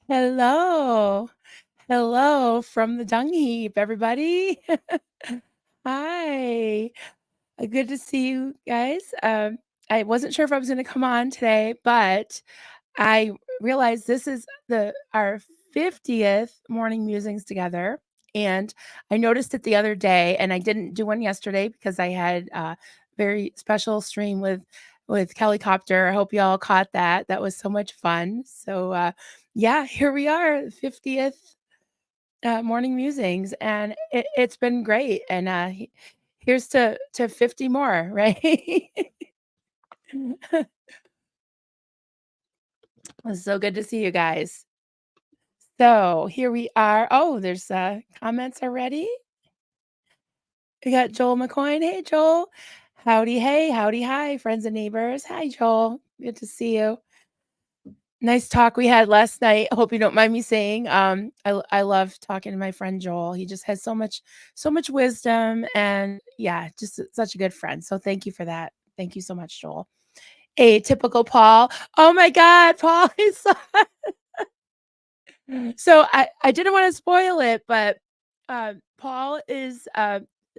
Hello. Hello from the dung heap, everybody. Hi. Good to see you guys. I wasn't sure if I was going to come on today, but I realized this is the our 50th morning musings together. And I noticed it the other day, and I didn't do one yesterday because I had a very special stream with Kelly Copter. I hope y'all caught that. That was so much fun. So yeah, here we are, 50th morning musings, and it's been great. And here's to 50 more, right? It's so good to see you guys. So here we are. Oh, there's comments already. We got Joel McCoy. Hey, Joel. Howdy, hey, howdy, hi, friends and neighbors. Hi, Joel. Good to see you. Nice talk we had last night. I hope you don't mind me saying. I love talking to my friend Joel. He just has so much wisdom, and yeah, just such a good friend. So thank you for that. Thank you so much, Joel. A typical Paul. Oh my God, Paul is so I didn't want to spoil it, but Paul is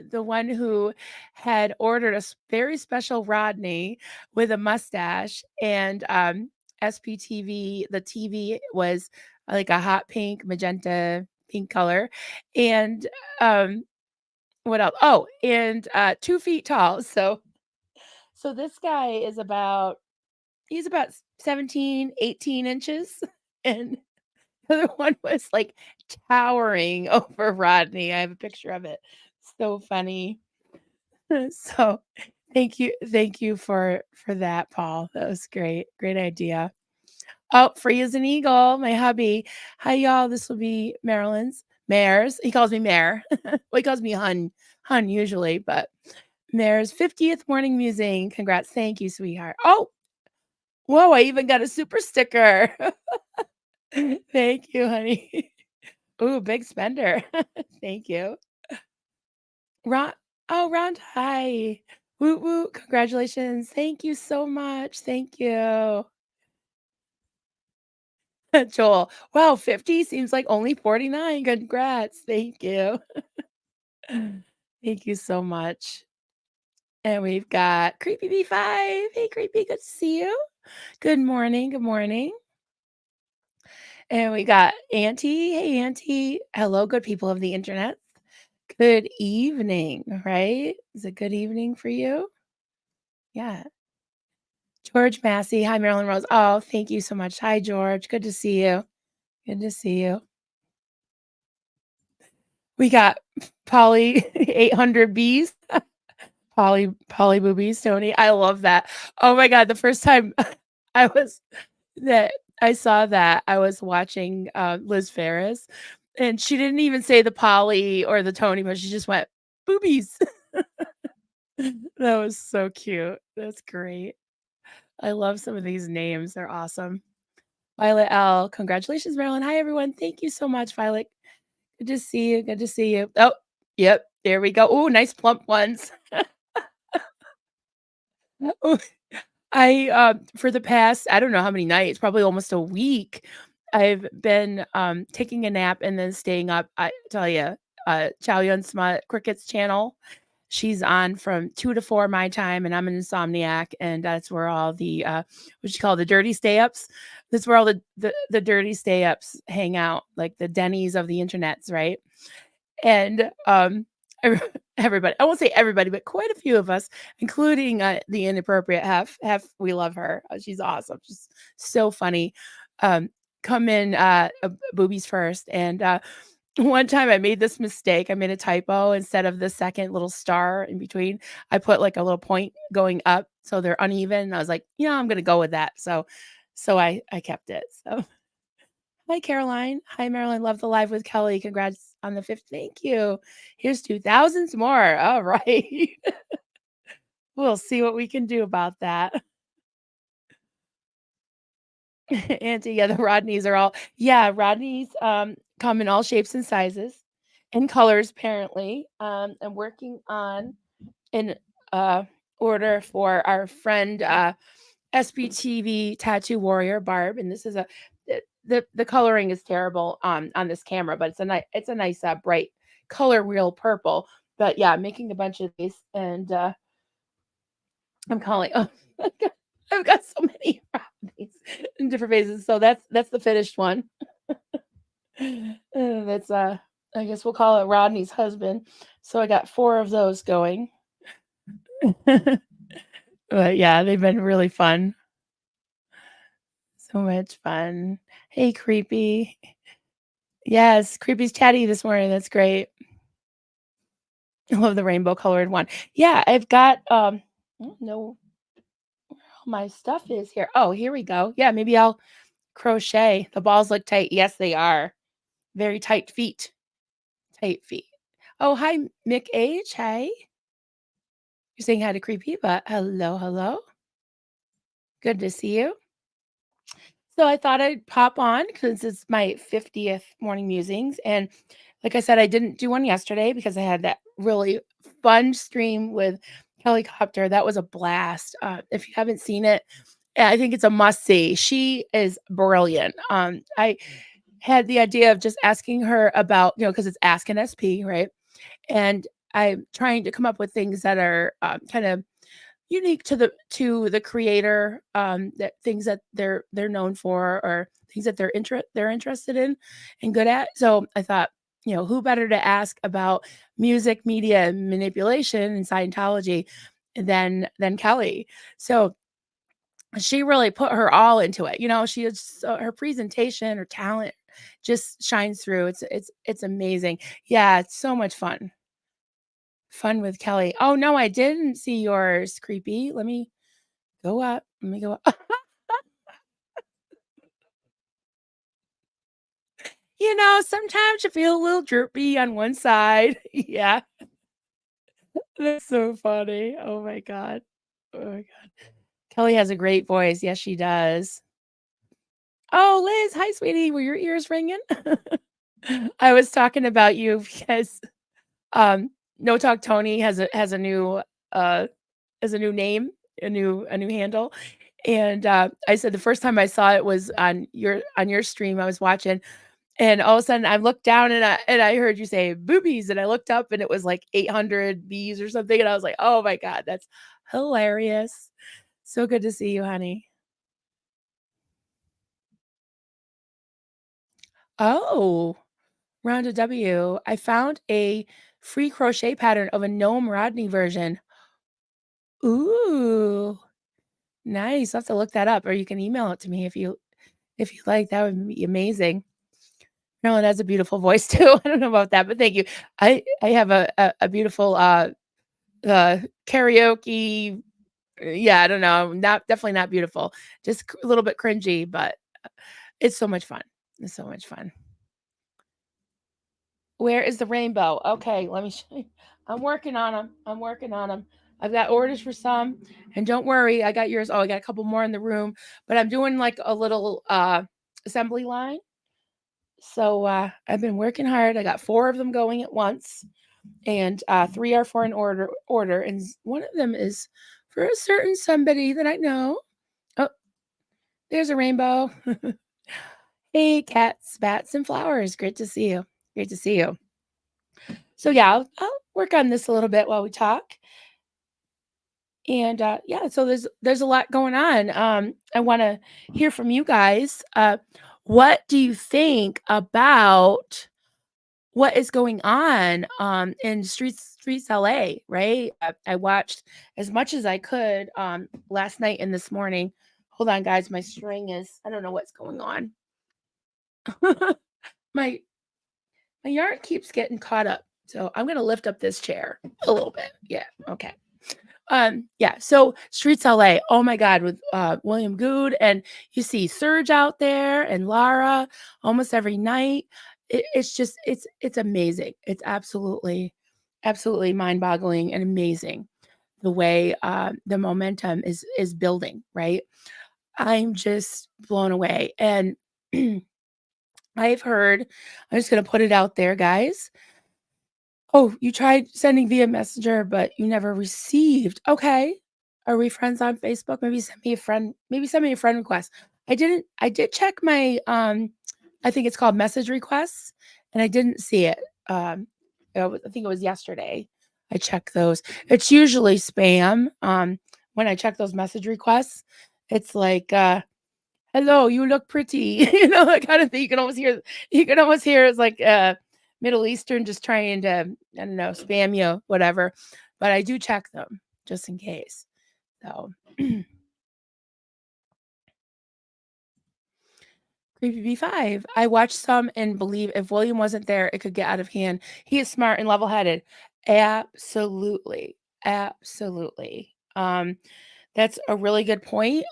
the one who had ordered a very special Rodney with a mustache, and SPTV. The TV was like a hot pink, magenta pink color, and um, what else? Oh, and 2 feet tall. So this guy is about he's about 17, 18 inches, and the other one was, like, towering over Rodney. I have a picture of it. So funny. So, thank you for that, Paul. That was great. Great idea. Oh, free as an eagle, my hubby. Hi, y'all. This will be Mare's. He calls me Mare. Well, he calls me Hun usually, but Mare's 50th morning musing. Congrats. Thank you, sweetheart. Oh, whoa, I even got a super sticker. Thank you, honey. Ooh, big spender. Thank you. Ron Ron, hi. Woot woot, congratulations. Thank you so much. Thank you. Joel, wow, 50 seems like only 49. Congrats. Thank you. Thank you so much. And we've got Creepy B5. Hey, Creepy, good to see you. Good morning. Good morning. And we got Auntie. Hey, Auntie. Hello, good people of the internet. Good evening, right? Is it good evening for you? Yeah. George Massey. Hi, Marilyn Rose. Oh, thank you so much. Hi, George. Good to see you. Good to see you. We got Polly 800 Bees. Polly Boobies, Tony. I love that. Oh my God. The first time I was that I saw that, I was watching Liz Ferris, and she didn't even say the Polly or the Tony, but she just went boobies. That was so cute. That's great. I love some of these names. They're awesome. Violet L. Congratulations, Marilyn. Hi, everyone. Thank you so much, Violet. Good to see you. Good to see you. Oh, yep. There we go. Oh, nice plump ones. Ooh, for the past, I don't know how many nights, probably almost a week, I've been taking a nap and then staying up. I tell you, Chow Yun Smut Cricket's channel. She's on from 2 to 4 my time, and I'm an insomniac, and that's where all the what you call the dirty stay ups. That's where all the dirty stay ups hang out, like the Denny's of the internets, right? And everybody, I won't say everybody, but quite a few of us, including the inappropriate half, we love her. She's awesome. She's so funny. Um, come in boobies first, and one time I made this mistake. I made a typo. Instead of the second little star in between, I put like a little point going up, so they're uneven. I was like, yeah, I'm gonna go with that. So I kept it. So hi Caroline. Hi Marilyn. Love the live with Kelly. Congrats on the fifth. Thank you. Here's 2000s more. All right. We'll see what we can do about that. Auntie, yeah, the Rodneys are all yeah, Rodneys come in all shapes and sizes and colors apparently. I'm working on an order for our friend SBTV Tattoo Warrior Barb, and this is a the coloring is terrible on this camera, but it's a nice bright color real purple. But yeah, making a bunch of these and I'm calling oh I've got so many these in different phases. So that's the finished one. That's I guess we'll call it Rodney's husband. So I got 4 of those going. But yeah, they've been really fun. So much fun. Hey, Creepy. Yes, Creepy's chatty this morning. That's great. I love the rainbow colored one. Yeah, I've got I don't know where all my stuff is here. Oh, here we go. Yeah, maybe I'll crochet. The balls look tight. Yes, they are. Very tight feet. Tight feet. Oh, hi, Mick H. Hey. You're saying hi to Creepy, but hello, hello. Good to see you. So I thought I'd pop on because it's my 50th morning musings. And like I said, I didn't do one yesterday because I had that really fun stream with Kelly Copter. That was a blast. If you haven't seen it, I think it's a must see. She is brilliant. I had the idea of just asking her about, because it's Ask an SP, right? And I'm trying to come up with things that are kind of unique to the creator, that things that they're known for or things that they're interested in and good at. So I thought, who better to ask about music, media, and manipulation and Scientology than Kelly. So she really put her all into it. She is her presentation, her talent just shines through. It's amazing. Yeah, it's so much fun. Fun with Kelly. Oh no, I didn't see yours, Creepy. Let me go up. Let me go up. Sometimes you feel a little droopy on one side. Yeah, that's so funny. Oh my god. Oh my god. Kelly has a great voice. Yes, she does. Oh, Liz, hi, sweetie. Were your ears ringing? I was talking about you because No Talk Tony uh has a new name, a new handle. And I said the first time I saw it was on your stream I was watching. And all of a sudden, I looked down and I heard you say boobies, and I looked up and it was like 800 B's or something, and I was like, "Oh my god, that's hilarious." So good to see you, honey. Oh, Rhonda W. I found a free crochet pattern of a Gnome Rodney version. Ooh, nice. I'll have to look that up, or you can email it to me if you like. That would be amazing. Marilyn has a beautiful voice too. I don't know about that, but thank you. I have a beautiful karaoke. Yeah, I don't know. Not definitely not beautiful. Just a little bit cringy, but it's so much fun. It's so much fun. Where is the rainbow? Okay, let me show you. I'm working on them. I'm working on them. I've got orders for some, and don't worry, I got yours. Oh, I got a couple more in the room, but I'm doing like a little assembly line. So I've been working hard. I got 4 of them going at once, and 3 are for an order, and one of them is for a certain somebody that I know. Oh, there's a rainbow. Hey, cats, bats, and flowers. Great to see you. Great to see you. So yeah, I'll work on this a little bit while we talk. And yeah, so there's a lot going on. I want to hear from you guys. What do you think about what is going on in streets LA, right? I watched as much as I could last night and this morning. Hold on, guys, my string is I don't know what's going on. my my yarn keeps getting caught up. So I'm gonna lift up this chair a little bit. Yeah, okay. Yeah, so Streets LA, oh my God, with William Good, and you see Serge out there and Lara almost every night. It's just it's amazing. It's absolutely mind-boggling and amazing the way the momentum is building, right? I'm just blown away. And I've heard, I'm just gonna put it out there, guys. Oh, you tried sending via Messenger, but you never received. Okay. Are we friends on Facebook? Maybe send me a friend request. I did check my, I think it's called message requests, and I didn't see it. I think it was yesterday. I check those. It's usually spam. When I check those message requests, it's like, "Hello, you look pretty," that kind of thing. You can almost hear it's like, Middle Eastern just trying to, I don't know, spam you, whatever. But I do check them just in case. So Creepy B5. I watched some and believe if William wasn't there, it could get out of hand. He is smart and level-headed. Absolutely. Absolutely. That's a really good point.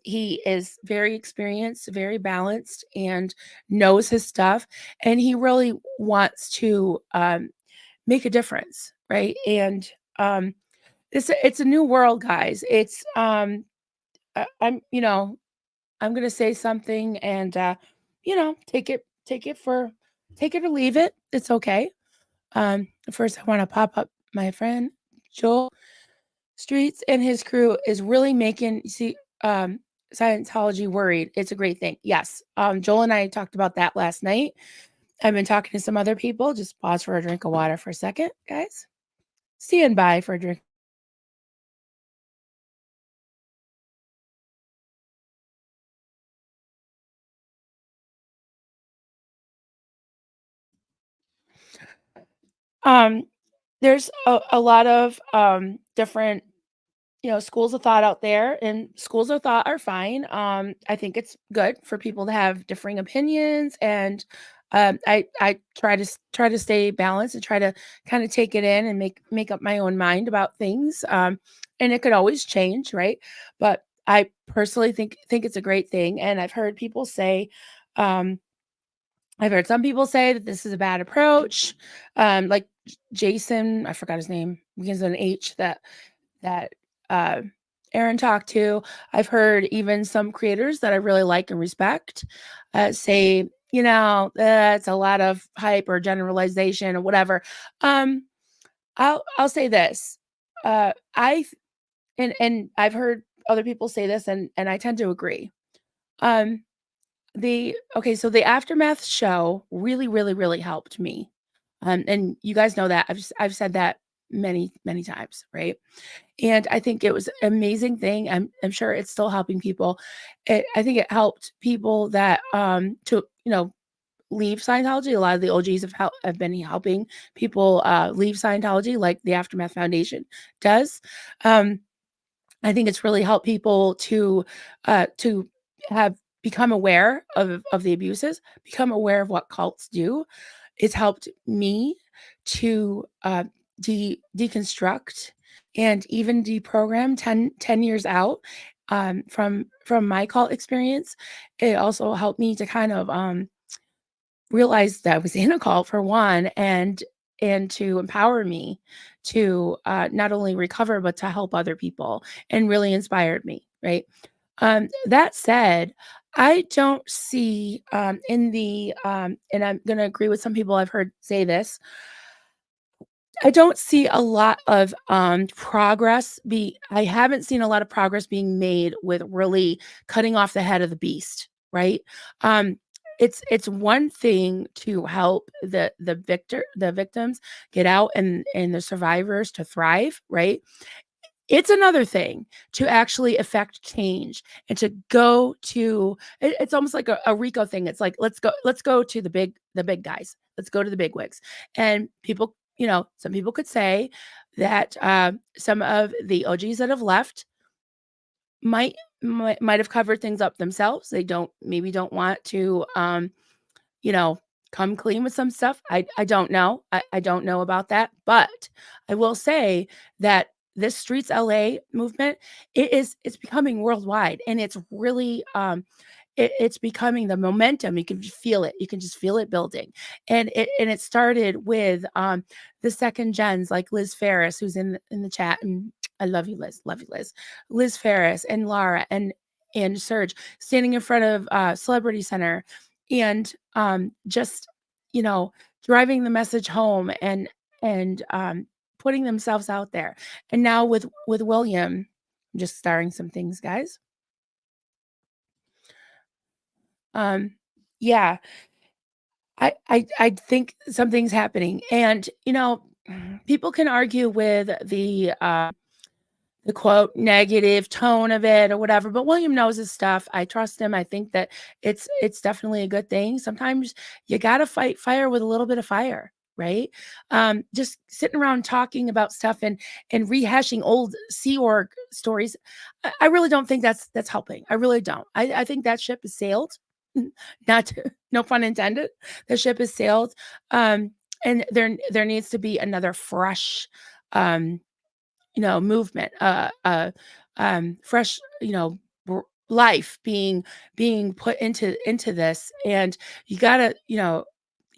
He is very experienced, very balanced, and knows his stuff, and he really wants to make a difference, right? And it's a new world, guys. I'm I'm gonna say something and take it or leave it. It's okay. First I want to pop up my friend Joel Streets and his crew is really making Scientology worried. It's a great thing. Yes. Joel and I talked about that last night. I've been talking to some other people. Just pause for a drink of water for a second, guys. Stand by for a drink. Um, there's a lot of different schools of thought out there, and schools of thought are fine. I think it's good for people to have differing opinions, and I try to stay balanced and try to kind of take it in and make up my own mind about things. And it could always change, right? But I personally think it's a great thing, and um, I've heard some people say that this is a bad approach. Like Jason, I forgot his name, begins with an H. That uh, Aaron talked to. I've heard even some creators that I really like and respect say, it's a lot of hype or generalization or whatever. Um, I'll say this. I and I've heard other people say this, and I tend to agree. Um, so the aftermath show really, really, really helped me. And you guys know that I've said that many times, right? And I think it was an amazing thing. I'm sure it's still helping people. I think it helped people that to leave Scientology. A lot of the OGs have been helping people leave Scientology, like the Aftermath Foundation does. Um, I think it's really helped people to have become aware of the abuses, become aware of what cults do. It's helped me to deconstruct and even deprogram 10 years out from my cult experience. It also helped me to kind of realized that I was in a cult for one, and to empower me to not only recover but to help other people, and really inspired me. Right. That said, I don't see in the and I'm going to agree with some people I've heard say this. I don't see a lot of I haven't seen a lot of progress being made with really cutting off the head of the beast, right? Um, it's one thing to help the victims get out and the survivors to thrive, right? It's another thing to actually affect change and to go to it's almost like a RICO thing. It's like, let's go to the big guys. Let's go to the big wigs. And people, some people could say that some of the OGs that have left might have covered things up themselves. They don't want to you know, come clean with some stuff. I don't know. I don't know about that, but I will say that this Streets LA movement, it's becoming worldwide, and it's really it's becoming the momentum. You can just feel it. You can just feel it building. And it started with the second gens like Liz Ferris, who's in the chat, and I love you, Liz. Love you, Liz. Liz Ferris and Laura and Serge standing in front of Celebrity Center and just you know driving the message home and putting themselves out there. And now with William, I'm just starring some things, guys. Um, yeah, I think something's happening, and, people can argue with the quote negative tone of it or whatever, but William knows his stuff. I trust him. I think that it's definitely a good thing. Sometimes you got to fight fire with a little bit of fire, right? Just sitting around talking about stuff and rehashing old Sea Org stories. I really don't think that's helping. I really don't. I think that ship has sailed. Not no pun intended. The ship has sailed. And there needs to be another fresh um movement, fresh, life being put into this, and you gotta,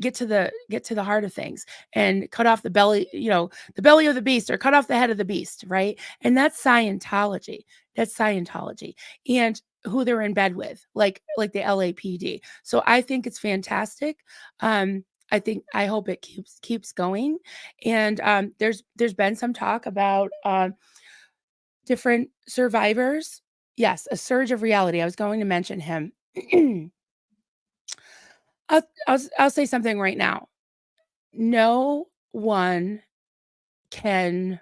get to the heart of things and cut off the belly, the belly of the beast, or cut off the head of the beast, right? And that's Scientology. That's Scientology, and who they're in bed with, like the LAPD. So I think it's fantastic. I hope it keeps going. And there's been some talk about different survivors. Yes, a surge of reality. I was going to mention him. I'll say something right now. No one can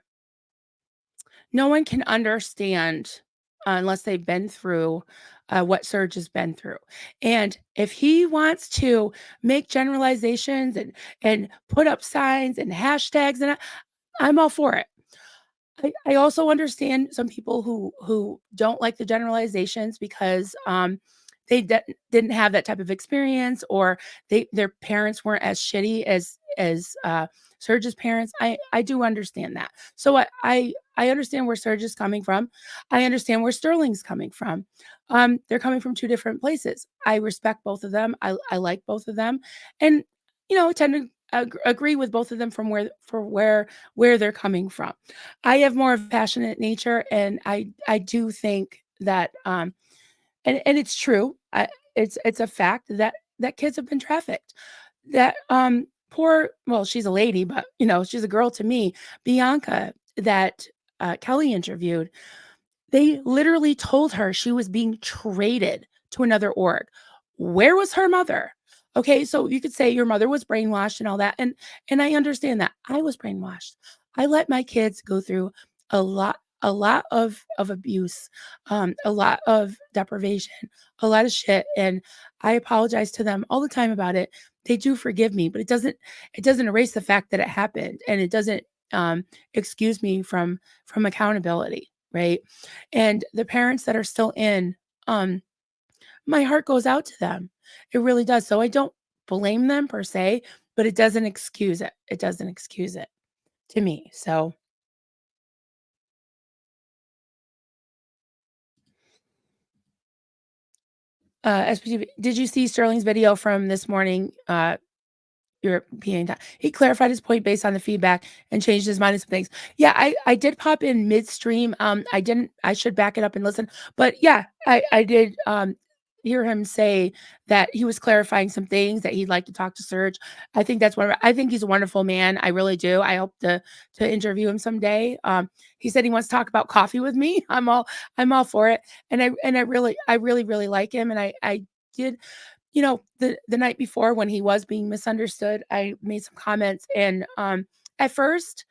no one can understand unless they've been through what Surge has been through. And if he wants to make generalizations and put up signs and hashtags, and I'm all for it. I also understand some people who don't like the generalizations because they didn't have that type of experience, or their parents weren't as shitty as Serge's parents. I do understand that. So I understand where Serge is coming from. I understand where Sterling's coming from. They're coming from two different places. I respect both of them. I like both of them, and tend to agree with both of them from where they're coming from. I have more of a passionate nature, and I do think that and it's true. It's a fact that kids have been trafficked. That poor, well, she's a lady, but she's a girl to me, Bianca, that Kelly interviewed. They literally told her she was being traded to another org. Where was her mother? Okay, so you could say your mother was brainwashed and all that, and I understand that. I was brainwashed. I let my kids go through a lot of abuse, a lot of deprivation, a lot of shit, and I apologize to them all the time about it. They do forgive me, but it doesn't erase the fact that it happened, and it doesn't excuse me from accountability, right? And the parents that are still in, um, my heart goes out to them. It really does. So I don't blame them per se, but it doesn't excuse it. It doesn't excuse it to me. So, SPG, did you see Sterling's video from this morning? European time. He clarified his point based on the feedback and changed his mind on some things. Yeah, I did pop in midstream. I didn't. I should back it up and listen. But yeah, I did hear him say that he was clarifying some things, that he'd like to talk to Serge. I think that's one. I think he's a wonderful man. I really do. I hope to interview him someday. He said he wants to talk about coffee with me. I'm all for it. And I really like him. And I did, the night before, when he was being misunderstood, I made some comments, and at first,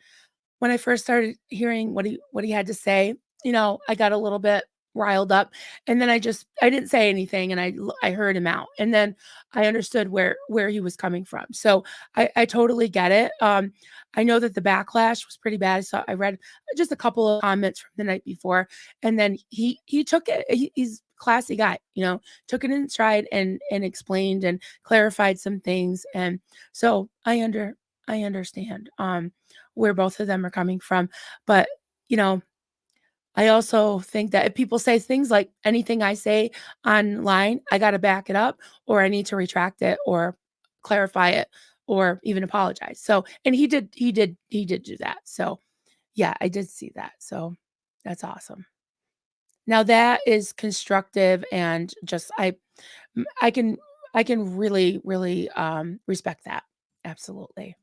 when I first started hearing what he had to say, I got a little bit riled up, and then I didn't say anything, and I heard him out, and then I understood where he was coming from. So I totally get it. I know that the backlash was pretty bad. So I read just a couple of comments from the night before, and then he took it. He's a classy guy, took it in stride and explained and clarified some things, and so I understand where both of them are coming from. But, you know, I also think that if people say things like anything I say online, I got to back it up, or I need to retract it, or clarify it, or even apologize. So, and he did do that. So, yeah, I did see that. So, that's awesome. Now that is constructive, and just I can really respect that. Absolutely.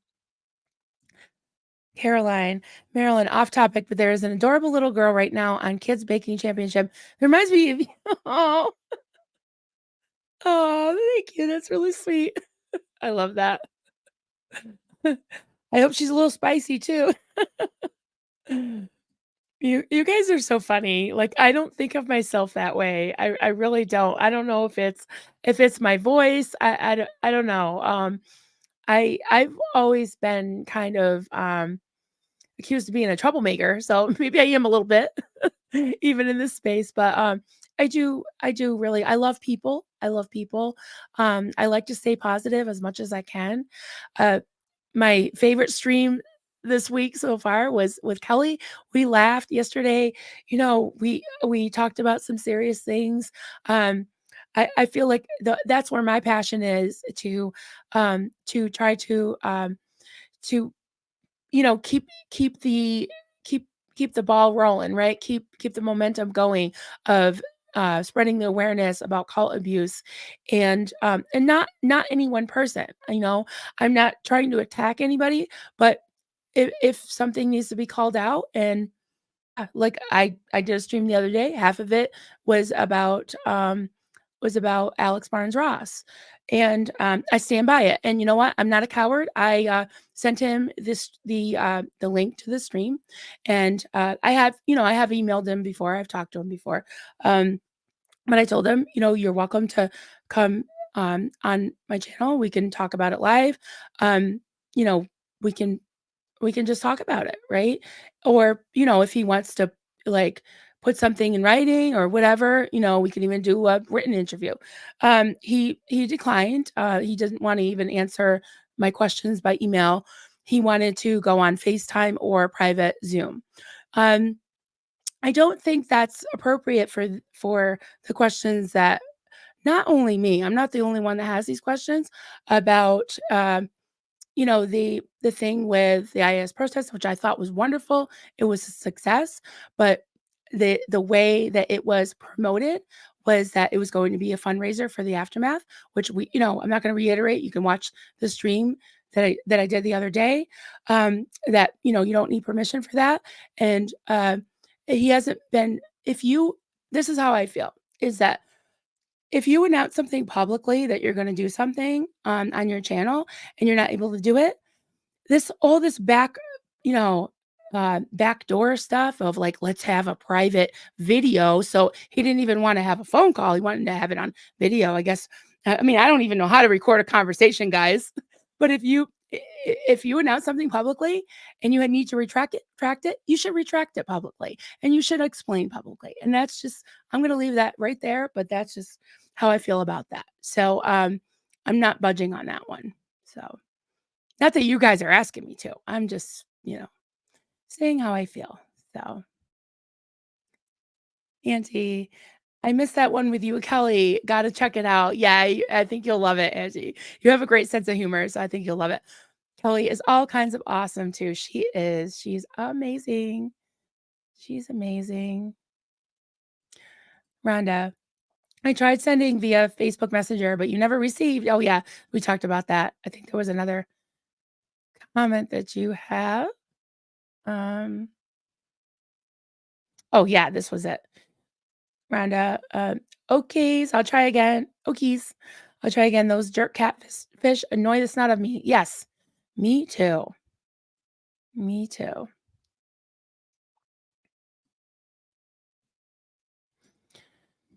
Caroline, Maryland, off topic, but there is an adorable little girl right now on Kids Baking Championship. It reminds me of Oh, thank you. That's really sweet. I love that. I hope she's a little spicy too. You guys are so funny. Like, I don't think of myself that way. I really don't. I don't know if it's my voice. I don't know. I've always been kind of accused of being a troublemaker, so maybe I am a little bit even in this space, but I do really I love people. I love people. I like to stay positive as much as I can. Uh my favorite stream this week so far was with Kelly. We laughed yesterday. We talked about some serious things. Um, I feel like that's where my passion is to try to keep keep keep the ball rolling, right? Keep the momentum going of spreading the awareness about cult abuse and not any one person. I'm not trying to attack anybody, but if something needs to be called out and like I did a stream the other day. Half of it was about Alex Barnes Ross, and I stand by it. And you know what? I'm not a coward. I sent him the link to the stream, and I have emailed him before. I've talked to him before, um, but I told him, you're welcome to come on my channel. We can talk about it live. Um, you know, we can we can just talk about it, right? Or, if he wants to like put something in writing or whatever, we can even do a written interview. He declined. He didn't want to even answer my questions by email. He wanted to go on FaceTime or private Zoom. Um, I don't think that's appropriate for the questions that not only me, I'm not the only one that has these questions about the thing with the IS protest, which I thought was wonderful. It was a success, but the way that it was promoted was that it was going to be a fundraiser for the aftermath, which I'm not going to reiterate. You can watch the stream that I did the other day. That you don't need permission for that, and he hasn't been. If you, this is how I feel, is that if you announce something publicly that you're going to do something on your channel and you're not able to do it, this you know, backdoor stuff of like, let's have a private video. So he didn't even want to have a phone call. He wanted to have it on video, I guess. I mean, I don't even know how to record a conversation, guys. But if you announce something publicly and you need to retract it, you should retract it publicly and you should explain publicly. And that's just, I'm going to leave that right there. But that's just how I feel about that. So I'm not budging on that one. So. Not that you guys are asking me to. I'm just, saying how I feel. So, Auntie, I missed that one with you, Kelly. Gotta check it out. Yeah, I think you'll love it, Auntie. You have a great sense of humor, so I think you'll love it. Kelly is all kinds of awesome too. She is. She's amazing. She's amazing. Rhonda, I tried sending via Facebook Messenger, but you never received. Oh, yeah, we talked about that. I think there was another comment that you have. Um, oh, yeah, this was it. Rhonda, "Okays, I'll try again. Okies, I'll try again. Those jerk catfish annoy the snot of me." Yes, me too. Me too.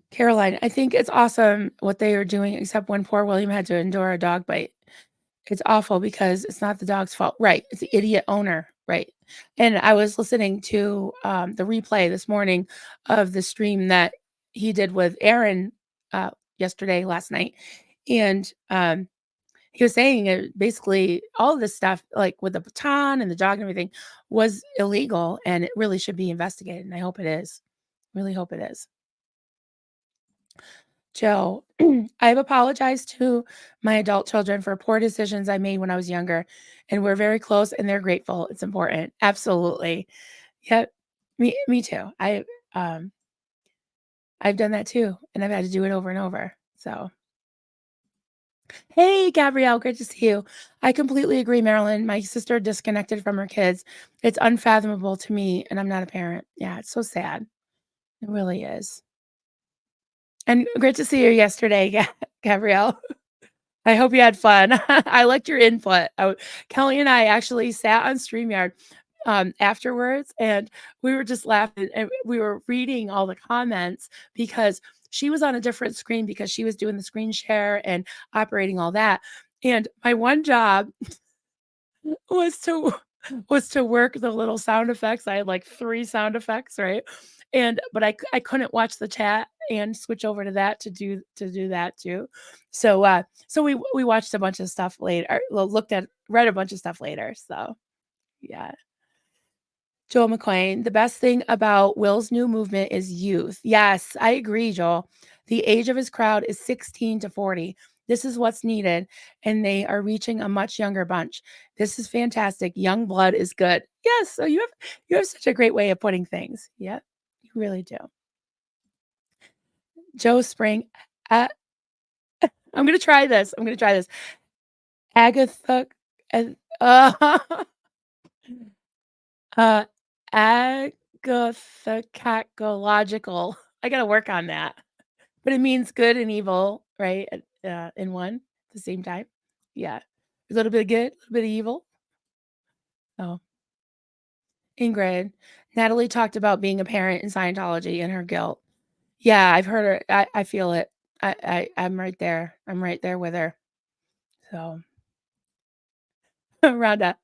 Caroline, I think it's awesome what they are doing, except when poor William had to endure a dog bite. It's awful because it's not the dog's fault. Right. It's the idiot owner. Right. And I was listening to the replay this morning of the stream that he did with Aaron last night. And he was saying basically all of this stuff, like with the baton and the dog and everything, was illegal and it really should be investigated. And I hope it is. Really hope it is. Joe, I've apologized to my adult children for poor decisions I made when I was younger, and we're very close and they're grateful. It's important. Absolutely. Yep. Me too. Um I've done that too, and I've had to do it over and over. So hey, Gabrielle, great to see you. I completely agree, Marilyn. My sister disconnected from her kids. It's unfathomable to me, and I'm not a parent. Yeah, it's so sad. It really is. And great to see you yesterday, Gabrielle. I hope you had fun. I liked your input. Kelly and I actually sat on StreamYard, afterwards, and we were just laughing, and we were reading all the comments because she was on a different screen because she was doing the screen share and operating all that, and my one job was to work the little sound effects. I had, like, 3 sound effects, right? And but I couldn't watch the chat and switch over to that to do that too. So we watched a bunch of stuff later, well, read a bunch of stuff later, so, yeah. Joel McClain, the best thing about Will's new movement is youth. Yes, I agree, Joel. The age of his crowd is 16 to 40. This is what's needed, and they are reaching a much younger bunch. This is fantastic. Young blood is good. Yes, so you have such a great way of putting things. Yeah, you really do. Joe Spring, uh, I'm gonna try this. I'm gonna try this. Agatha, uh, uh, uh, agathocatological. I gotta work on that. But it means good and evil, right? In one at the same time. Yeah. A little bit of good, a little bit of evil. Oh, Ingrid. Natalie talked about being a parent in Scientology and her guilt. Yeah, I've heard her. I feel it. I'm right there. I'm right there with her. So, Rhonda,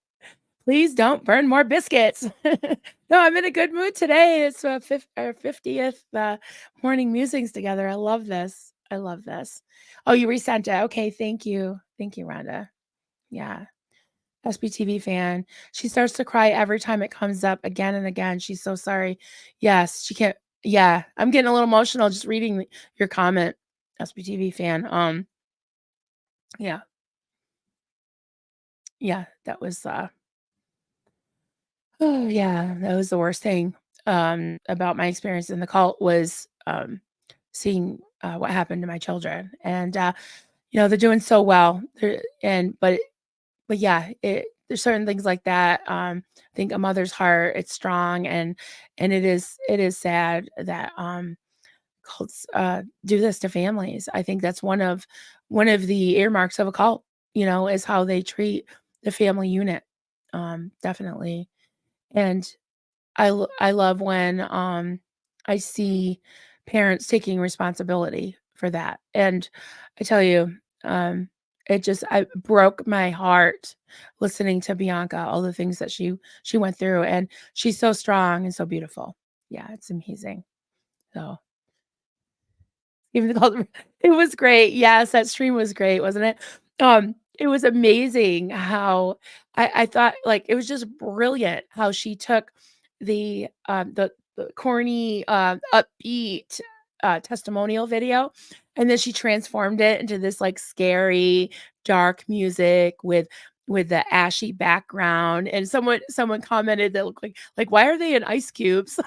please don't burn more biscuits. No, I'm in a good mood today. It's our 50th morning musings together. I love this. I love this. Oh, you resent it. Okay, thank you. Thank you, Rhonda. Yeah. SBTV fan. She starts to cry every time it comes up again and again. She's so sorry. Yes, she can't. Yeah, I'm getting a little emotional just reading your comment, SBTV fan. Yeah, yeah, that was oh yeah, that was the worst thing about my experience in the cult was seeing what happened to my children. And they're doing so well. But yeah, there's certain things like that. I think a mother's heart, it's strong, and it is sad that cults do this to families. I think that's one of the earmarks of a cult, is how they treat the family unit. Definitely. And I love when I see parents taking responsibility for that. And I tell you, I broke my heart listening to Bianca, all the things that she went through, and she's so strong and so beautiful. Yeah, it's amazing. So even the it was great. Yes, that stream was great, wasn't it? It was amazing how I thought, like, it was just brilliant how she took the corny, upbeat, testimonial video, and then she transformed it into this, like, scary, dark music with the ashy background, and someone commented that looked like, "Why are they in ice cubes?"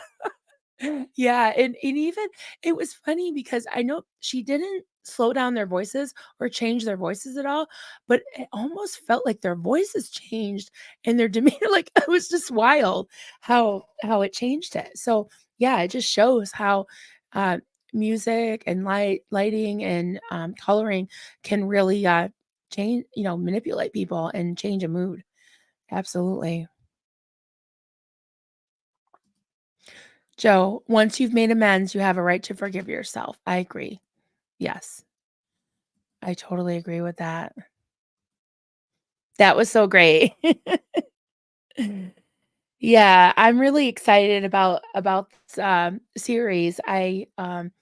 Yeah, and even it was funny because I know she didn't slow down their voices or change their voices at all, but it almost felt like their voices changed and their demeanor, like, it was just wild how it changed it. So, yeah, it just shows how, uh, music and lighting and, coloring can really, change manipulate people and change a mood. Absolutely. Joe, once you've made amends, you have a right to forgive yourself. I agree. Yes, I totally agree with that. That was so great. Yeah, I'm really excited about this, series. I'm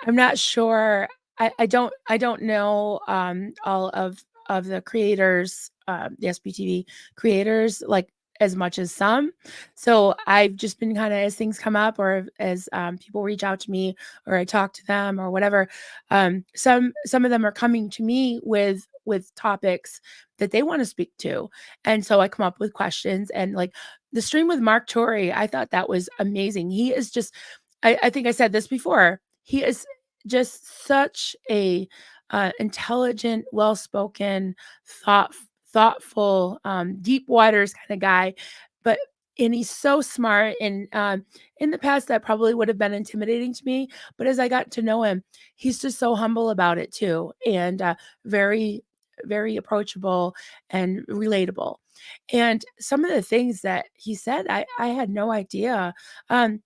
not sure. I don't know, all of the creators, the SBTV creators, like, as much as some. So, I've just been kinda as things come up or as, people reach out to me or I talk to them or whatever, some of them are coming to me with topics that they wanna speak to, and so I come up with questions and, like, the stream with Mark Torrey, I thought that was amazing. He is just I think I said this before. He is just such a, intelligent, well-spoken, thoughtful, deep waters kinda guy, but and he's so smart, and, in the past, that probably would have been intimidating to me, but as I got to know him, he's just so humble about it too, and, very, very approachable and relatable, and some of the things that he said, I had no idea. um,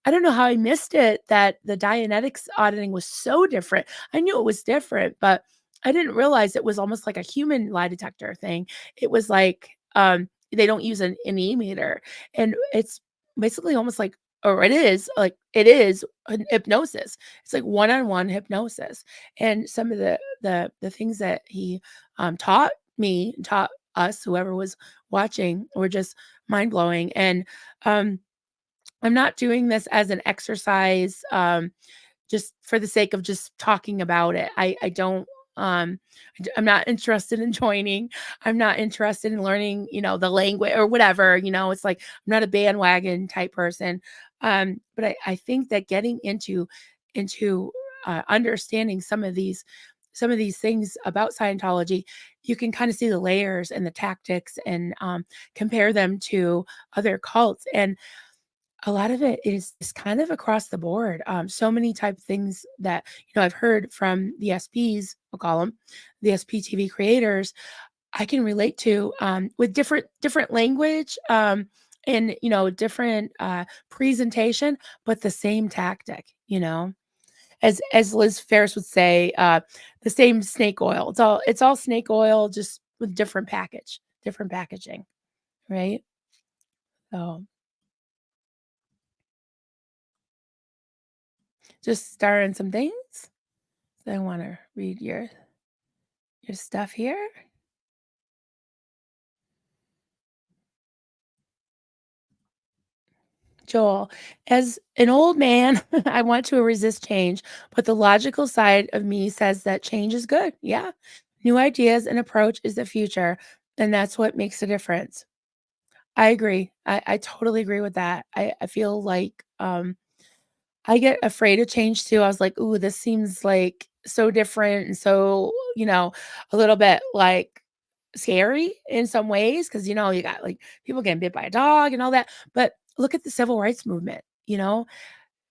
I don't know how I missed it that the Dianetics auditing was so different. I knew it was different, but I didn't realize it was almost like a human lie detector thing. It was like, they don't use an e-meter, and it's basically almost like, or it is an hypnosis. It's like one-on-one hypnosis, and some of the things that he, taught me, taught us, whoever was watching, were just mind-blowing, and, um I'm not doing this as an exercise, just for the sake of just talking about it. I don't, I'm not interested in joining. I'm not interested in learning, the language or whatever, it's like I'm not a bandwagon type person. But I think that getting into understanding some of these things about Scientology, you can kind of see the layers and the tactics and compare them to other cults. And a lot of it is kind of across the board. So many type of things that, I've heard from the SPs, we'll call them, the SPTV creators, I can relate to, with different language, and, different, presentation, but the same tactic, as Liz Ferris would say, the same snake oil. It's all snake oil, just with different packaging, right? So just starting some things. So I want to read your stuff here. Joel, as an old man, I want to resist change, but the logical side of me says that change is good. Yeah. New ideas and approach is the future, and that's what makes a difference. I agree. I totally agree with that. I feel like, I get afraid of change too. I was like, "Ooh, this seems like so different and so, a little bit like scary in some ways because you got like people getting bit by a dog and all that." But look at the civil rights movement,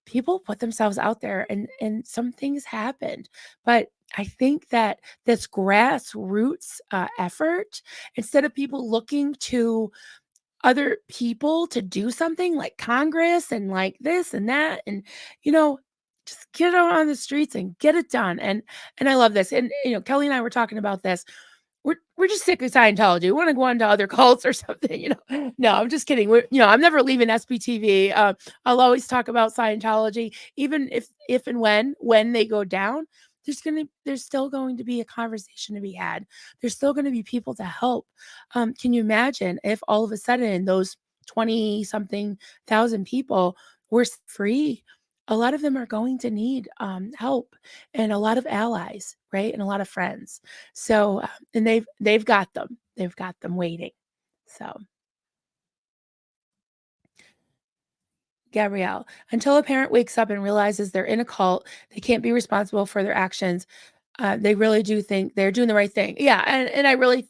people put themselves out there and some things happened. But I think that this grassroots effort, instead of people looking to other people to do something like Congress and like this and that and you know just get out on the streets and get it done. And I love this. And Kelly and I were talking about this. We're just sick of Scientology. We want to go on to other cults or something. No, I'm just kidding. I'm never leaving SBTV. I'll always talk about Scientology, even if and when they go down. There's still going to be a conversation to be had. There's still going to be people to help. Can you imagine if all of a sudden those 20 something thousand people were free? A lot of them are going to need help and a lot of allies, right? And a lot of friends. So, and they've got them. They've got them waiting. So, Gabrielle, until a parent wakes up and realizes they're in a cult, they can't be responsible for their actions. They really do think they're doing the right thing. Yeah, and I really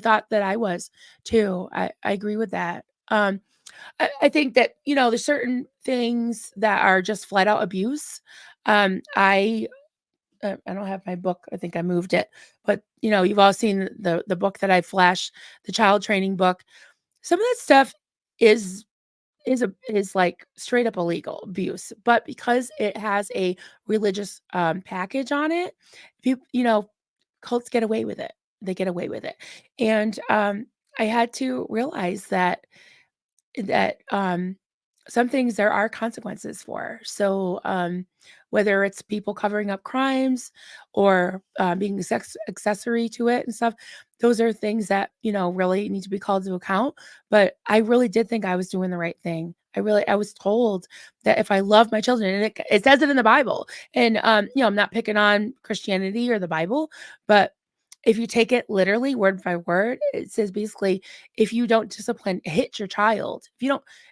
thought that I was too. I agree with that. I think that there's certain things that are just flat out abuse. I don't have my book. I think I moved it, but you've all seen the book that I flashed, the child training book. Some of that stuff is is like straight up illegal abuse, but because it has a religious package on it, cults get away with it. They get away with it, and I had to realize that some things there are consequences for. So, whether it's people covering up crimes or being a sex accessory to it and stuff, those are things that really need to be called to account. But I really did think I was doing the right thing. I was told that if I love my children, and it says it in the Bible, and I'm not picking on Christianity or the Bible, but if you take it literally word by word, it says basically if you don't discipline, hit your child,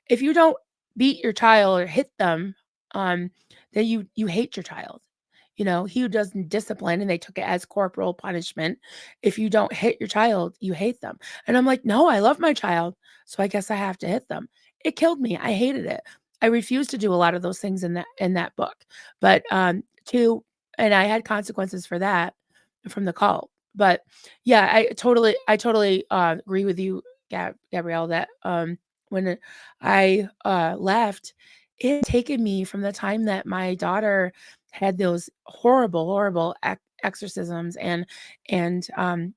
if you don't beat your child or hit them, then you hate your child. he who doesn't discipline, and they took it as corporal punishment. If you don't hit your child, you hate them. And I'm like, no, I love my child. So I guess I have to hit them. It killed me. I hated it. I refused to do a lot of those things in that book. But to and I had consequences for that from the cult. But yeah, I totally agree with you, Gabrielle, that when I left, it had taken me from the time that my daughter had those horrible, horrible exorcisms and um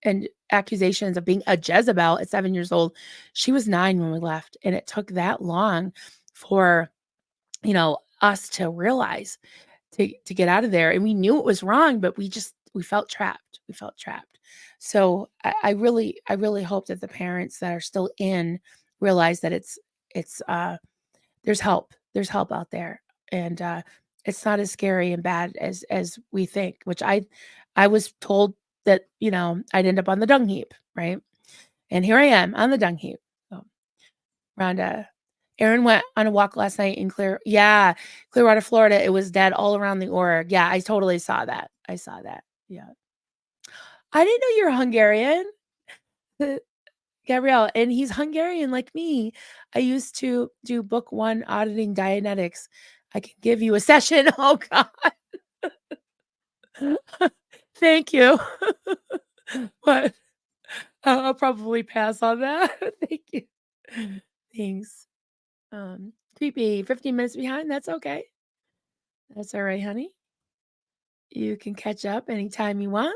and accusations of being a Jezebel at 7 years old. She was 9 when we left, and it took that long for, us to realize to get out of there, and we knew it was wrong, but we felt trapped. We felt trapped. So I really hope that the parents that are still in realize that it's there's help. There's help out there, and it's not as scary and bad as we think. Which I was told that I'd end up on the dung heap, right? And here I am on the dung heap. So, Rhonda, Aaron went on a walk last night in Clearwater, Florida. It was dead all around the org. Yeah, I totally saw that. I saw that. Yeah, I didn't know you're Hungarian. Gabrielle, and he's Hungarian like me. I used to do book 1 auditing Dianetics. I can give you a session. Oh god. Thank you. But I'll probably pass on that. Thank you. Thanks. Creepy, 15 minutes behind. That's okay. That's all right, honey. You can catch up anytime you want.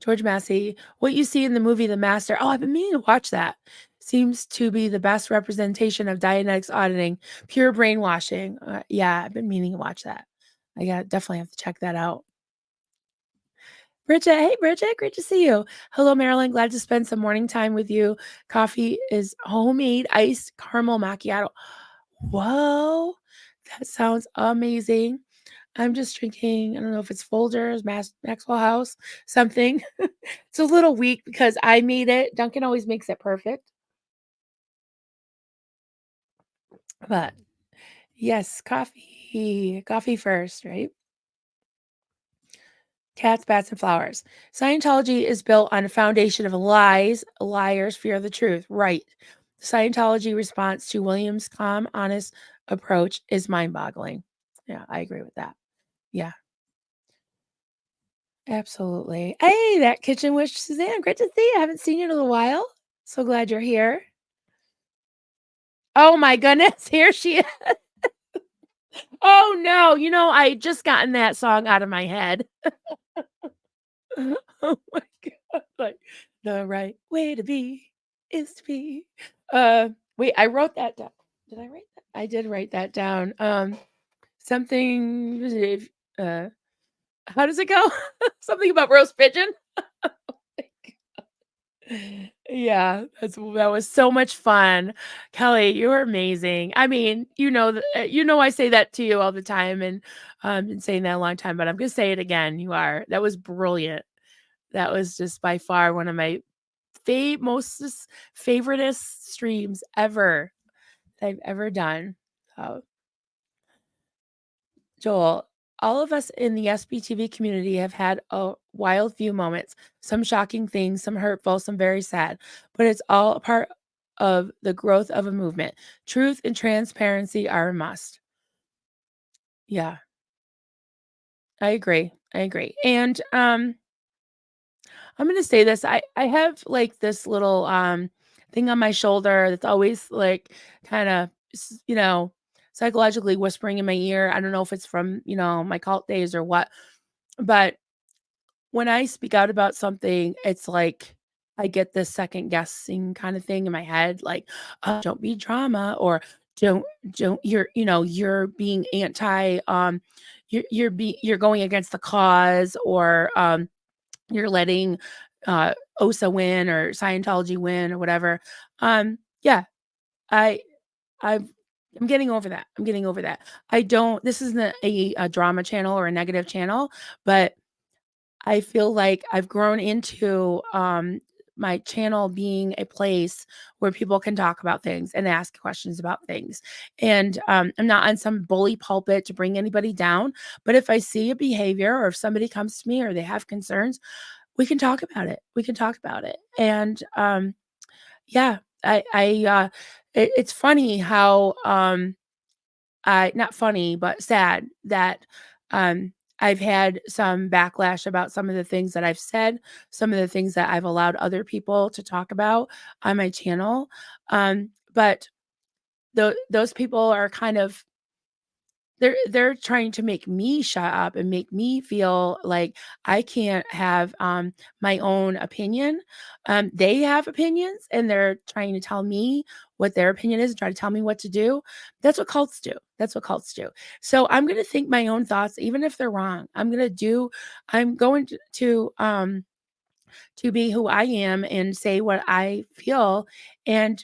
George Massey, what you see in the movie The Master. Oh, I've been meaning to watch that. Seems to be the best representation of Dianetics auditing, pure brainwashing. Yeah, I've been meaning to watch that. Definitely have to check that out. Bridget, hey Bridget, great to see you. Hello, Marilyn. Glad to spend some morning time with you. Coffee is homemade iced caramel macchiato. Whoa, that sounds amazing. I'm just drinking, I don't know if it's Folgers, Maxwell House, something. It's a little weak because I made it. Duncan always makes it perfect. But yes, coffee first, right? Cats, bats, and flowers. Scientology is built on a foundation of lies. Liars fear the truth. Right. Scientology response to William's calm, honest approach is mind boggling. Yeah, I agree with that. Yeah, absolutely. Hey, that kitchen witch, Suzanne. Great to see you. I haven't seen you in a little while. So glad you're here. Oh my goodness. Here she is. Oh no. I just gotten that song out of my head. Oh my god, like, "The right way to be is to be." Wait, I wrote that down. Did I write that? I did write that down. Something if how does it go? Something about roast pigeon? Yeah, that was so much fun. Kelly, you were amazing. I mean, I say that to you all the time, and been saying that a long time, but I'm gonna say it again. That was brilliant. That was just by far one of my most favoriteest streams ever that I've ever done. So, Joel, all of us in the SBTV community have had a wild few moments, some shocking things, some hurtful, some very sad, but it's all a part of the growth of a movement. Truth and transparency are a must. Yeah, I agree. I agree. And I'm gonna say this. I have like this little thing on my shoulder that's always like kind of psychologically whispering in my ear. I don't know if it's from my cult days or what, but when I speak out about something, it's like I get this second guessing kind of thing in my head, like, oh, don't be drama, or don't you're being anti you're going against the cause, or you're letting OSA win or Scientology win or whatever. Yeah, I I've I'm getting over that. I'm getting over that. I don't This isn't a drama channel or a negative channel, but I feel like I've grown into my channel being a place where people can talk about things and ask questions about things. And I'm not on some bully pulpit to bring anybody down, but if I see a behavior or if somebody comes to me or they have concerns, we can talk about it. We can talk about it. And yeah, it's funny how I not funny, but sad that, I've had some backlash about some of the things that I've said, some of the things that I've allowed other people to talk about on my channel, but those people are kind of they're trying to make me shut up and make me feel like I can't have, my own opinion. They have opinions, and they're trying to tell me what their opinion is and try to tell me what to do. That's what cults do. That's what cults do. So I'm gonna think my own thoughts, even if they're wrong. I'm going to be who I am and say what I feel, and,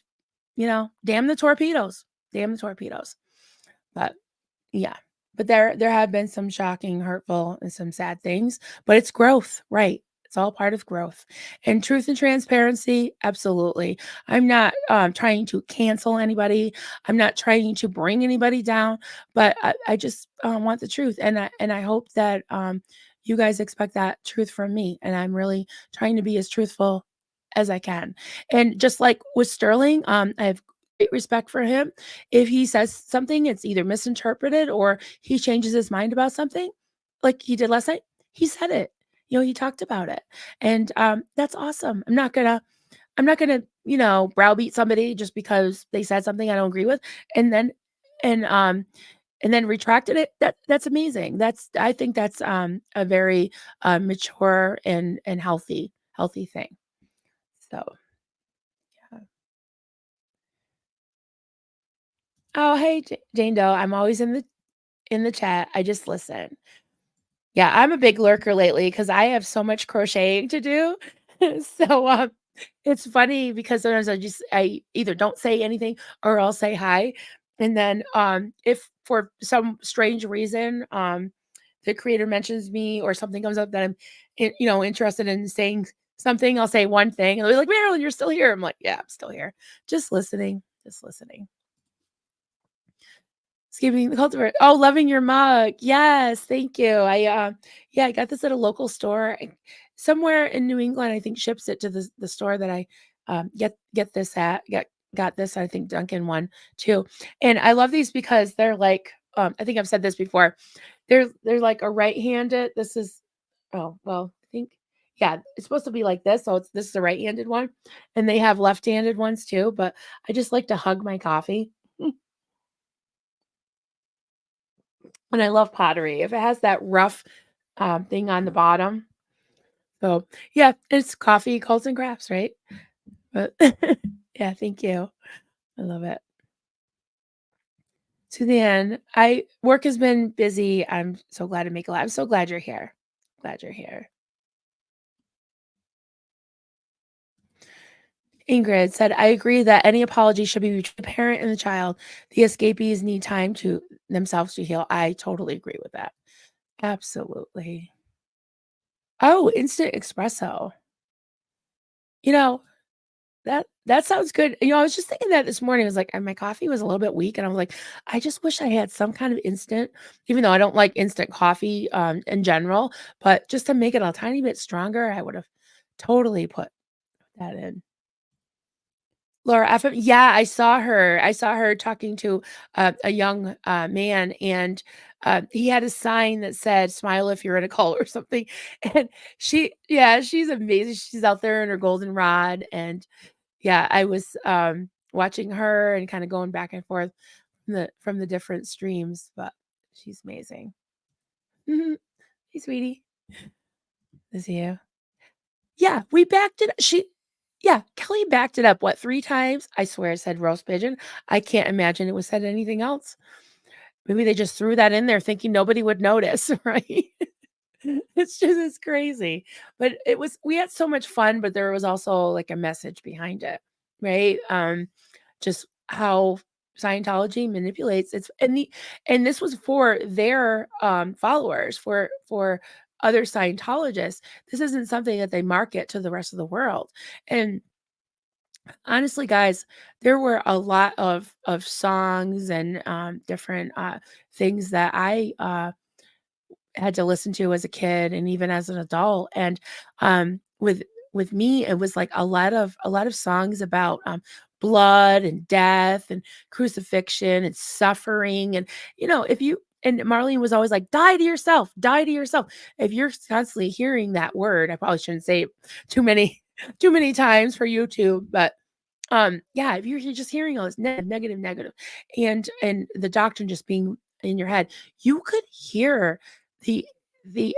damn the torpedoes. Damn the torpedoes. But yeah. But there have been some shocking, hurtful, and some sad things, but it's growth, right? It's all part of growth. And truth and transparency, absolutely. I'm not trying to cancel anybody. I'm not trying to bring anybody down, but I just want the truth. And I hope that you guys expect that truth from me. And I'm really trying to be as truthful as I can. And just like with Sterling, I have great respect for him. If he says something, it's either misinterpreted or he changes his mind about something, like he did last night. He said it. He talked about it. And that's awesome. I'm not gonna, browbeat somebody just because they said something I don't agree with and then and and then retracted it. That's amazing. I think that's a very mature and healthy thing. So yeah. Oh, hey, Jane Doe. I'm always in the chat. I just listen. Yeah, I'm a big lurker lately because I have so much crocheting to do. So, it's funny because sometimes I either don't say anything or I'll say hi, and then, if for some strange reason, the creator mentions me or something comes up that I'm, interested in saying something, I'll say one thing, and they're like, "Marilyn, you're still here." I'm like, "Yeah, I'm still here. Just listening, just listening." Escaping the cultivar. Oh, loving your mug. Yes, thank you. Yeah, I got this at a local store. Somewhere in New England, I think ships it to the store that I get this at. Got this, I think Dunkin' one too. And I love these because they're like, I think I've said this before. They're like a right-handed. This is oh, well, I think yeah, it's supposed to be like this. So this is a right-handed one. And they have left-handed ones too, but I just like to hug my coffee. And I love pottery. If it has that rough, thing on the bottom. So, yeah, it's coffee, cults, and crafts, right? But yeah, thank you. I love it. To the end, I work has been busy. I'm so glad to make it live. I'm so glad you're here. Glad you're here. Ingrid said, I agree that any apology should be between the parent and the child. The escapees need time to themselves to heal. I totally agree with that. Absolutely. Oh, instant espresso. You know, that sounds good. I was just thinking that this morning. I was like, and my coffee was a little bit weak, and I was like, I just wish I had some kind of instant, even though I don't like instant coffee in general, but just to make it a tiny bit stronger, I would have totally put that in. Laura FM, yeah, I saw her talking to a young man, and he had a sign that said "Smile if you're in a cult" or something. And yeah, she's amazing. She's out there in her goldenrod, and yeah, I was, watching her and kinda going back and forth from the different streams, but she's amazing. Mhm. Hey, sweetie. Is you? Yeah, we backed it yeah, Kelly backed it up, what, 3 times? I swear it said roast pigeon. I can't imagine it was said anything else. Maybe they just threw that in there thinking nobody would notice, right? It's crazy. But we had so much fun, but there was also, like, a message behind it, right? Just how Scientology manipulates its and this was for their, followers, for other Scientologists. This isn't something that they market to the rest of the world. And honestly, guys, there were a lot of songs and different things that I had to listen to as a kid and even as an adult. And with me, it was like a lot of songs about blood and death and crucifixion and suffering. And if you and Marlene was always like, die to yourself, die to yourself. If you're constantly hearing that word, I probably shouldn't say it too many too many times for YouTube, but yeah, if you're just hearing all this negative, negative, and the doctrine just being in your head, you could hear the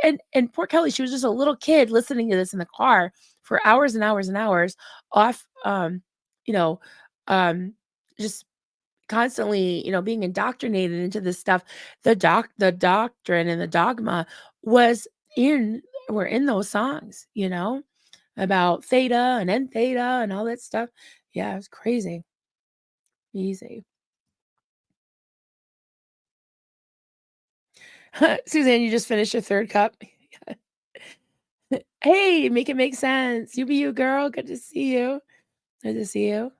and poor Kelly, she was just a little kid listening to this in the car for hours and hours and hours off, you know, um, just constantly, being indoctrinated into this stuff. The doctrine and the dogma was in were in those songs, about theta and n theta and all that stuff. Yeah, it was crazy. Easy. Suzanne, you just finished your 3rd cup? Hey, make it make sense. You be you, girl. Good to see you. Good to see you.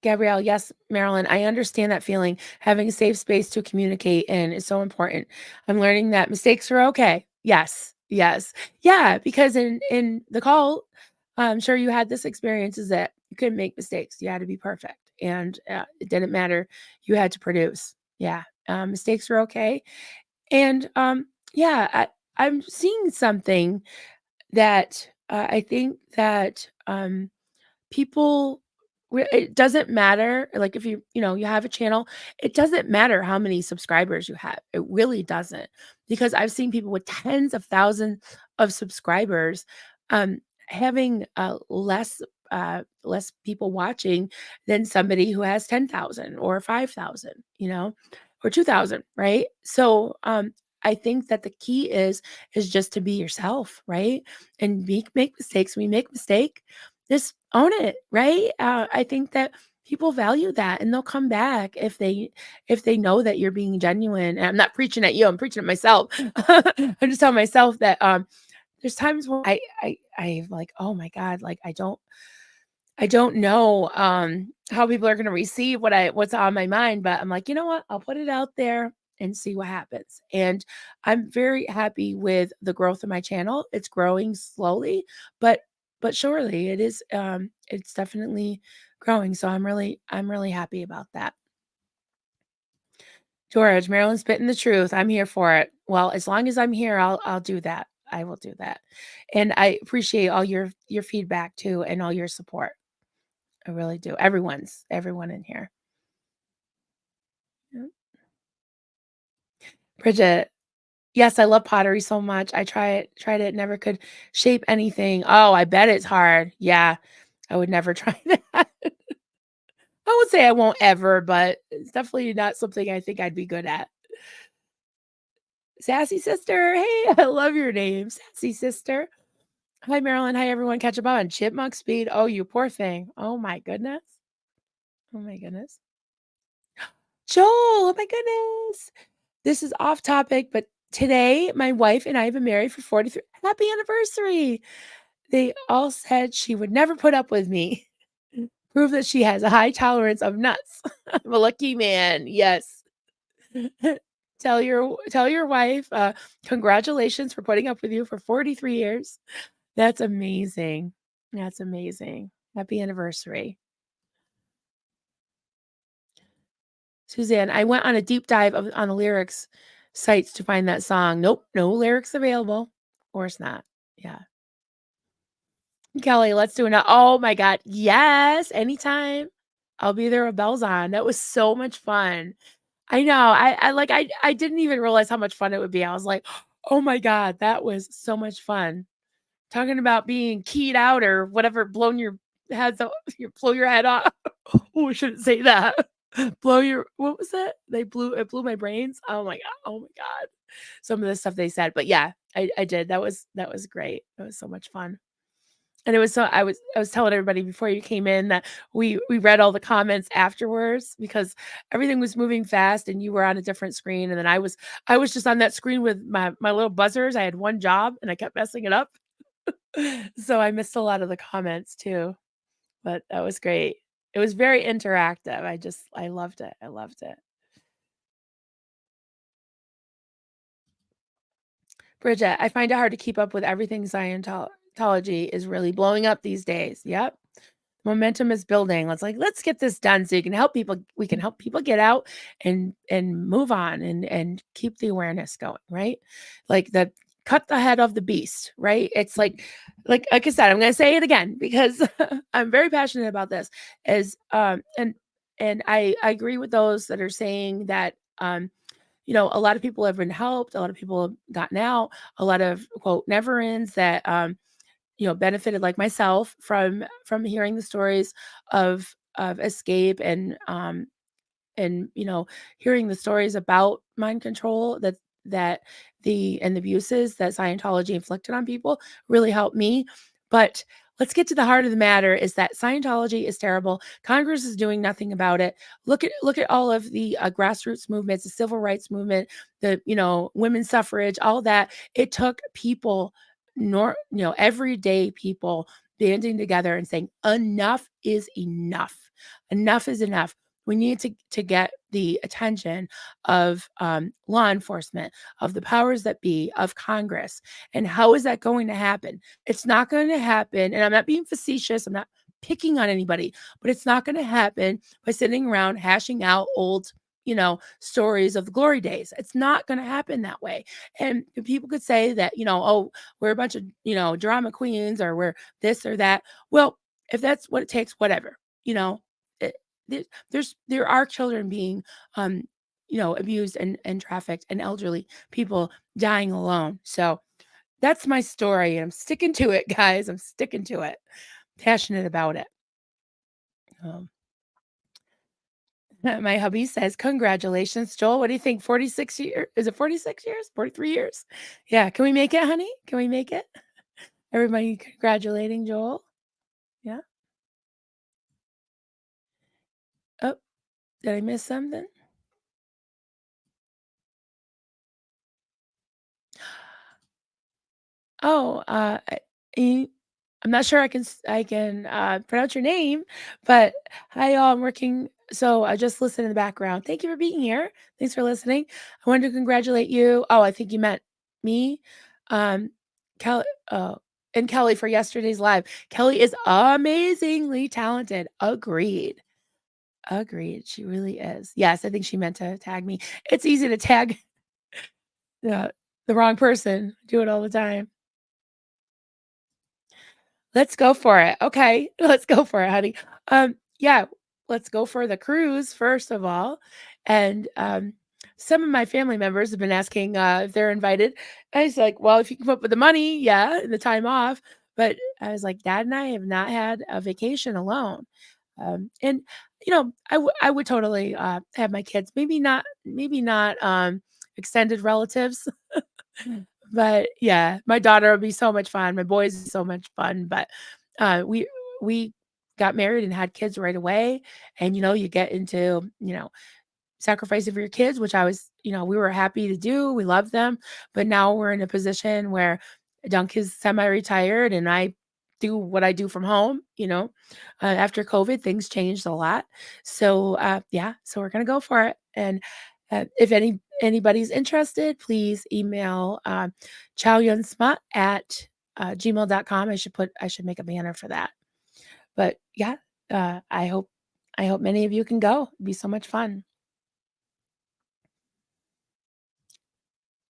Gabrielle, yes, Marilyn, I understand that feeling. Having a safe space to communicate in is so important. I'm learning that mistakes are okay. Yes, yes. Yeah, because in the call, I'm sure you had this experience is that you couldn't make mistakes. You had to be perfect. And it didn't matter. You had to produce. Yeah. Mistakes are okay. And yeah, I'm seeing something that I think that people it doesn't matter, like, if you have a channel, it doesn't matter how many subscribers you have. It really doesn't, because I've seen people with tens of thousands of subscribers um having less people watching than somebody who has 10,000 or 5,000, or 2,000, right? So I think that the key is just to be yourself, right? And make mistakes. When you make mistake, just own it, right? I think that people value that, and they'll come back if they know that you're being genuine. And I'm not preaching at you; I'm preaching at myself. I'm just telling myself that there's times when I like, oh my god, like I don't know how people are going to receive what's on my mind, but I'm like, you know what? I'll put it out there and see what happens. And I'm very happy with the growth of my channel. It's growing slowly, but surely it's definitely growing. So I'm really happy about that. George, Marilyn's spitting the truth. I'm here for it. Well, as long as I'm here, I'll do that. I will do that. And I appreciate all your feedback too and all your support. I really do. Everyone in here. Yeah. Bridget, yes, I love pottery so much. I tried it, never could shape anything. Oh, I bet it's hard. Yeah, I would never try that. I would say I won't ever, but it's definitely not something I think I'd be good at. Sassy sister, hey, I love your name, Sassy sister. Hi, Marilyn. Hi, everyone. Catch up on chipmunk speed. Oh, you poor thing. Oh my goodness. Oh my goodness. Joel, oh my goodness. This is off topic, but today my wife and I have been married for 43. Happy anniversary. They all said she would never put up with me. Prove that she has a high tolerance of nuts. I'm a lucky man. Yes. Tell your wife, congratulations for putting up with you for 43 years. That's amazing. That's amazing. Happy anniversary. Suzanne, I went on a deep dive on the lyrics sites to find that song. Nope, no lyrics available. Of course not. Yeah. Kelly, let's do it. Oh my God. Yes. Anytime. I'll be there with bells on. That was so much fun. I know. I didn't even realize how much fun it would be. I was like, oh my God, that was so much fun. Talking about being keyed out or whatever, blown your heads off, you blow your head off. Oh, I shouldn't say that. Blow your what was that? It blew my brains. Oh my god. Oh my god. Some of the stuff they said. But yeah, I did. That was great. That was so much fun. And it was so I was telling everybody before you came in that we read all the comments afterwards because everything was moving fast and you were on a different screen, and then I was just on that screen with my little buzzers. I had one job and I kept messing it up. So I missed a lot of the comments too, but that was great. It was very interactive. I loved it. I loved it. Bridget, I find it hard to keep up with everything Scientology is really blowing up these days. Yep. Momentum is building. Let's get this done so you can help people. We can help people get out and move on and keep the awareness going, right? Like the cut the head of the beast, right? It's like I said, I'm going to say it again because I'm very passionate about this. Is and I agree with those that are saying that a lot of people have been helped, a lot of people have gotten out, a lot of quote never ends that benefited like myself from hearing the stories of escape and hearing the stories about mind control that the abuses that Scientology inflicted on people really helped me. But let's get to the heart of the matter is that Scientology is terrible. Congress is doing nothing about it. Look at all of the grassroots movements, the civil rights movement, the women's suffrage, all that. It took people, everyday people banding together and saying enough is enough. Enough is enough. We need to get the attention of law enforcement, of the powers that be, of Congress. And how is that going to happen? It's not going to happen. And I'm not being facetious. I'm not picking on anybody, but it's not going to happen by sitting around hashing out old stories of the glory days. It's not going to happen that way. And people could say that, oh, we're a bunch of, drama queens or we're this or that. Well, if that's what it takes, whatever, it, there are children being abused and trafficked and elderly people dying alone. So that's my story and I'm sticking to it, guys. I'm sticking to it. Passionate about it. um, my hubby says congratulations, Joel. What do you think? 46 years? Is it 46 years? 43 years? Yeah, can we make it, honey? Can we make it? Everybody congratulating Joel. Yeah. Oh, did I miss something? Oh, e I'm not sure I can pronounce your name, but hi, y'all. I'm working, so I just listen in the background. Thank you for being here. Thanks for listening. I wanted to congratulate you. Oh, I think you meant me, um, Kelly, and Kelly for yesterday's live. Kelly is amazingly talented. Agreed. Agreed. She really is. Yes, I think she meant to tag me. It's easy to tag the wrong person. Do it all the time. Let's go for it. Okay, let's go for it, honey. Yeah, let's go for the cruise first of all. And some of my family members have been asking if they're invited. I was like, well, if you come up with the money, yeah, and the time off. But I was like, Dad and I have not had a vacation alone. And I would totally have my kids. Maybe not extended relatives. But yeah, my daughter would be so much fun. My boys is so much fun. But we got married and had kids right away. And you get into, sacrificing for your kids, which we were happy to do. We love them. But now we're in a position where Dunk is semi-retired and I do what I do from home. After COVID, things changed a lot. So yeah, so we're gonna go for it. And if anybody's interested, please email chowyunsmut at gmail.com. I should make a banner for that. But yeah, I hope many of you can go. It'd be so much fun.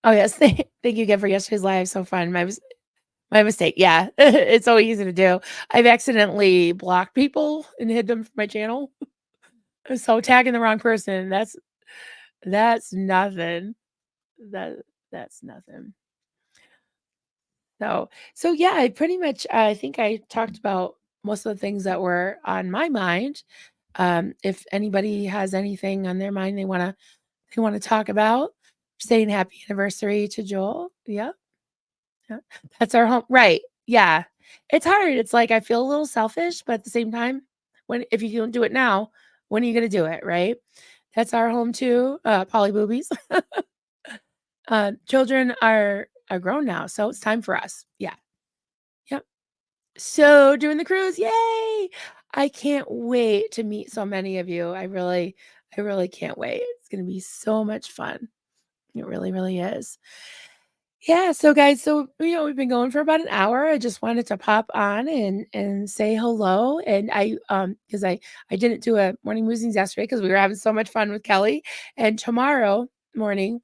Oh, yes. Thank you again for yesterday's live. So fun. My mistake. Yeah. It's so easy to do. I've accidentally blocked people and hid them from my channel. So tagging the wrong person, that's nothing. That that's nothing. So yeah, I think I talked about most of the things that were on my mind. If anybody has anything on their mind they wanna talk about, saying happy anniversary to Joel. Yeah. Yeah. That's our home, right. Yeah. It's hard. It's like I feel a little selfish, but at the same time, when if you don't do it now, when are you gonna do it, right? That's our home too, Polly Boobies. Children are grown now, so it's time for us. Yeah. Yep. So doing the cruise, yay! I can't wait to meet so many of you. I really can't wait. It's gonna be so much fun. It really, really is. Yeah, so guys, we've been going for about an hour. I just wanted to pop on and say hello. And because I didn't do a morning musings yesterday because we were having so much fun with Kelly. And tomorrow morning,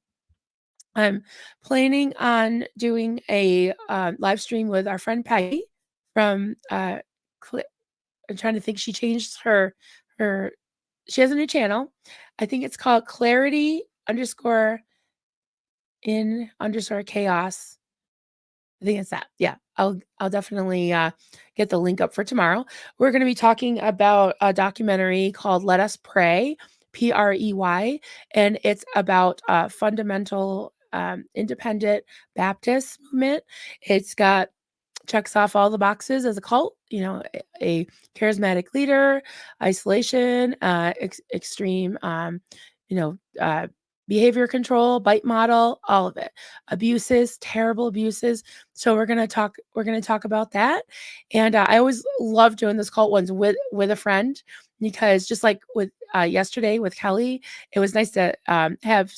I'm planning on doing a live stream with our friend Peggy from Cl- I'm trying to think. She changed her. She has a new channel. I think it's called Clarity underscore in underscore chaos. I think it's that. Yeah. I'll definitely get the link up for tomorrow. We're going to be talking about a documentary called Let Us Pray, Prey, and it's about fundamental independent Baptist movement. It's got checks off all the boxes as a cult, a charismatic leader, isolation, extreme, you know, uh, behavior control, bite model, all of it, abuses, terrible abuses. So we're going to talk about that. And I always love doing this cult ones with a friend, because just like with yesterday with Kelly, it was nice to have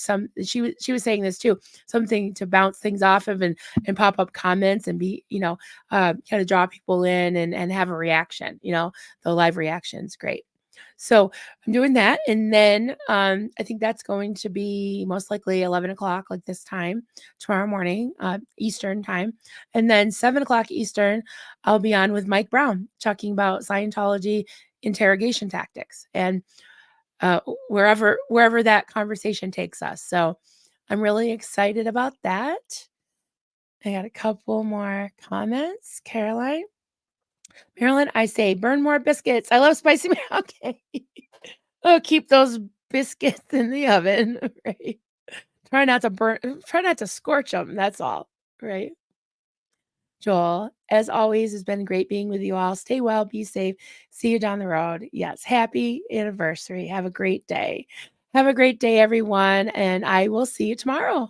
she was saying this too, something to bounce things off of, and pop up comments and be, kind of draw people in and have a reaction, the live reaction's great. So I'm doing that. And then I think that's going to be most likely 11 o'clock, like this time tomorrow morning, Eastern time. And then 7 o'clock Eastern, I'll be on with Mike Brown talking about Scientology interrogation tactics, and wherever that conversation takes us. So I'm really excited about that. I got a couple more comments. Caroline, Marilyn, I say burn more biscuits. I love spicy. Okay. Oh, keep those biscuits in the oven, right? Try not to scorch them. That's all, right? Joel, as always, has been great being with you all. Stay well, be safe. See you down the road. Yes, happy anniversary. Have a great day. Have a great day, everyone. And I will see you tomorrow.